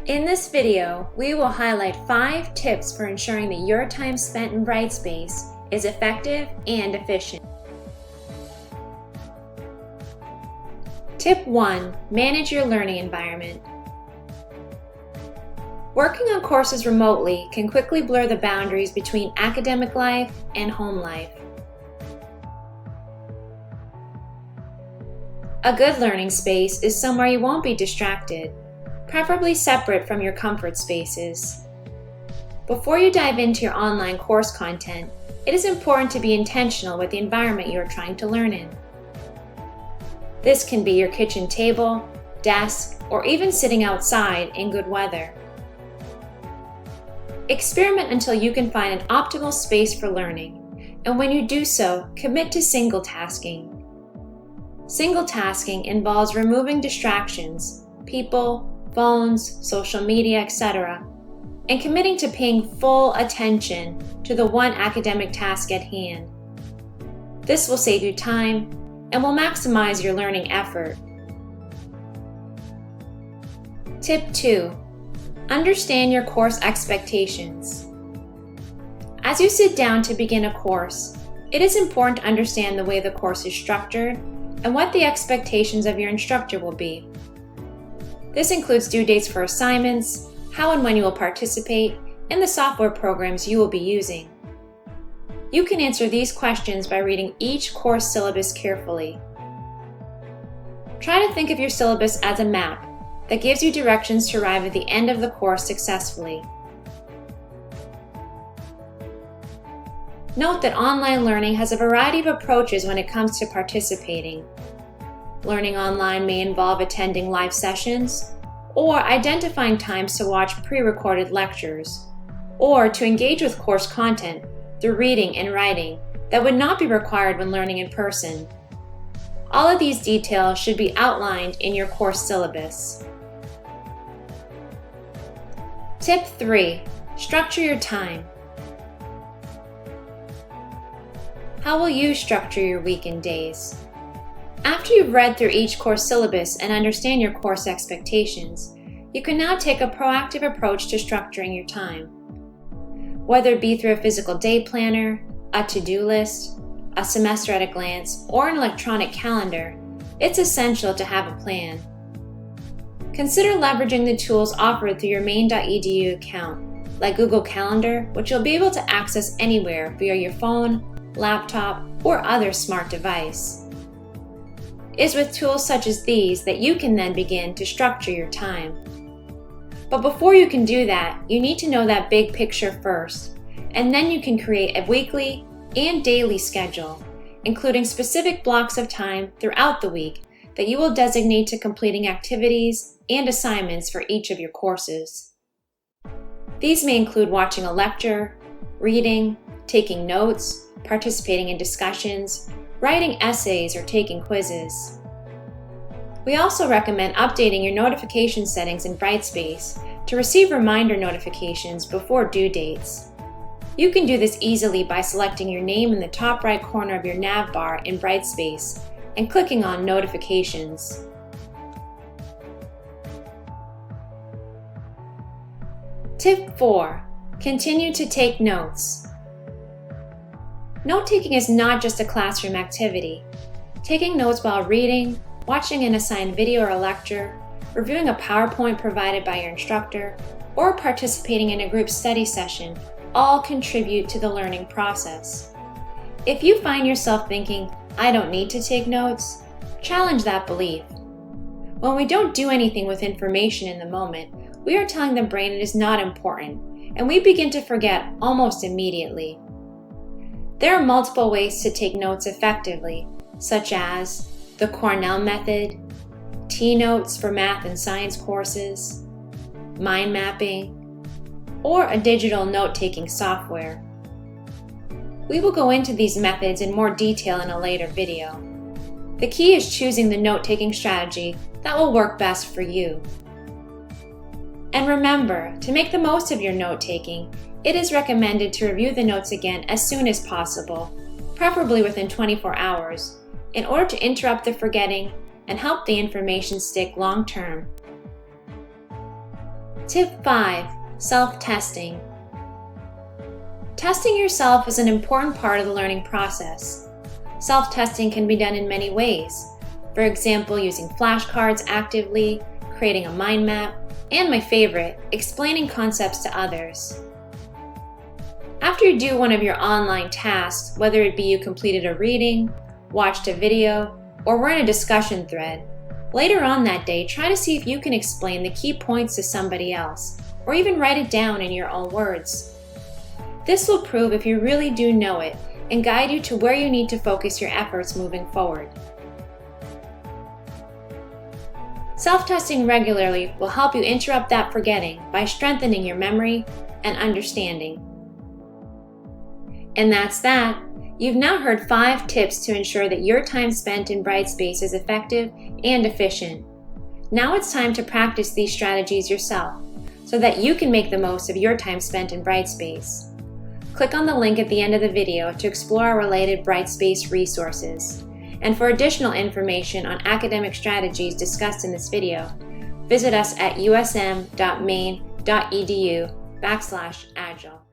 In this video, we will highlight 5 tips for ensuring that your time spent in Brightspace is effective and efficient. Tip 1. Manage your learning environment. Working on courses remotely can quickly blur the boundaries between academic life and home life. A good learning space is somewhere you won't be distracted, preferably separate from your comfort spaces. Before you dive into your online course content, it is important to be intentional with the environment you are trying to learn in. This can be your kitchen table, desk, or even sitting outside in good weather. Experiment until you can find an optimal space for learning, and when you do so, commit to single tasking. Single tasking involves removing distractions, people, phones, social media, etc., and committing to paying full attention to the one academic task at hand. This will save you time and will maximize your learning effort. Tip 2. Understand your course expectations. As you sit down to begin a course, it is important to understand the way the course is structured and what the expectations of your instructor will be. This includes due dates for assignments, how and when you will participate, and the software programs you will be using. You can answer these questions by reading each course syllabus carefully. Try to think of your syllabus as a map that gives you directions to arrive at the end of the course successfully. Note that online learning has a variety of approaches when it comes to participating. Learning online may involve attending live sessions, or identifying times to watch pre-recorded lectures, or to engage with course content through reading and writing that would not be required when learning in person. All of these details should be outlined in your course syllabus. Tip 3. Structure your time. How will you structure your week and days? After you've read through each course syllabus and understand your course expectations, you can now take a proactive approach to structuring your time. Whether it be through a physical day planner, a to-do list, a semester at a glance, or an electronic calendar, it's essential to have a plan. Consider leveraging the tools offered through your main.edu account, like Google Calendar, which you'll be able to access anywhere via your phone, laptop, or other smart device. It's with tools such as these that you can then begin to structure your time. But before you can do that, you need to know that big picture first, and then you can create a weekly and daily schedule, including specific blocks of time throughout the week that you will designate to completing activities and assignments for each of your courses. These may include watching a lecture, reading, taking notes, participating in discussions, writing essays, or taking quizzes. We also recommend updating your notification settings in Brightspace to receive reminder notifications before due dates. You can do this easily by selecting your name in the top right corner of your nav bar in Brightspace and clicking on Notifications. Tip 4. Continue to take notes. Note-taking is not just a classroom activity. Taking notes while reading, watching an assigned video or a lecture, reviewing a PowerPoint provided by your instructor, or participating in a group study session all contribute to the learning process. If you find yourself thinking, "I don't need to take notes," challenge that belief. When we don't do anything with information in the moment, we are telling the brain it is not important, and we begin to forget almost immediately. There are multiple ways to take notes effectively, such as the Cornell method, T-notes for math and science courses, mind mapping, or a digital note-taking software. We will go into these methods in more detail in a later video. The key is choosing the note-taking strategy that will work best for you. And remember, to make the most of your note-taking, it is recommended to review the notes again as soon as possible, preferably within 24 hours, in order to interrupt the forgetting and help the information stick long-term. Tip 5. Self-testing. Testing yourself is an important part of the learning process. Self-testing can be done in many ways. For example, using flashcards actively, creating a mind map, and my favorite, explaining concepts to others. After you do one of your online tasks, whether it be you completed a reading, watched a video, or were in a discussion thread, later on that day, try to see if you can explain the key points to somebody else, or even write it down in your own words. This will prove if you really do know it and guide you to where you need to focus your efforts moving forward. Self-testing regularly will help you interrupt that forgetting by strengthening your memory and understanding. And that's that. You've now heard 5 tips to ensure that your time spent in Brightspace is effective and efficient. Now it's time to practice these strategies yourself so that you can make the most of your time spent in Brightspace. Click on the link at the end of the video to explore our related Brightspace resources. And for additional information on academic strategies discussed in this video, visit us at usm.maine.edu/agile.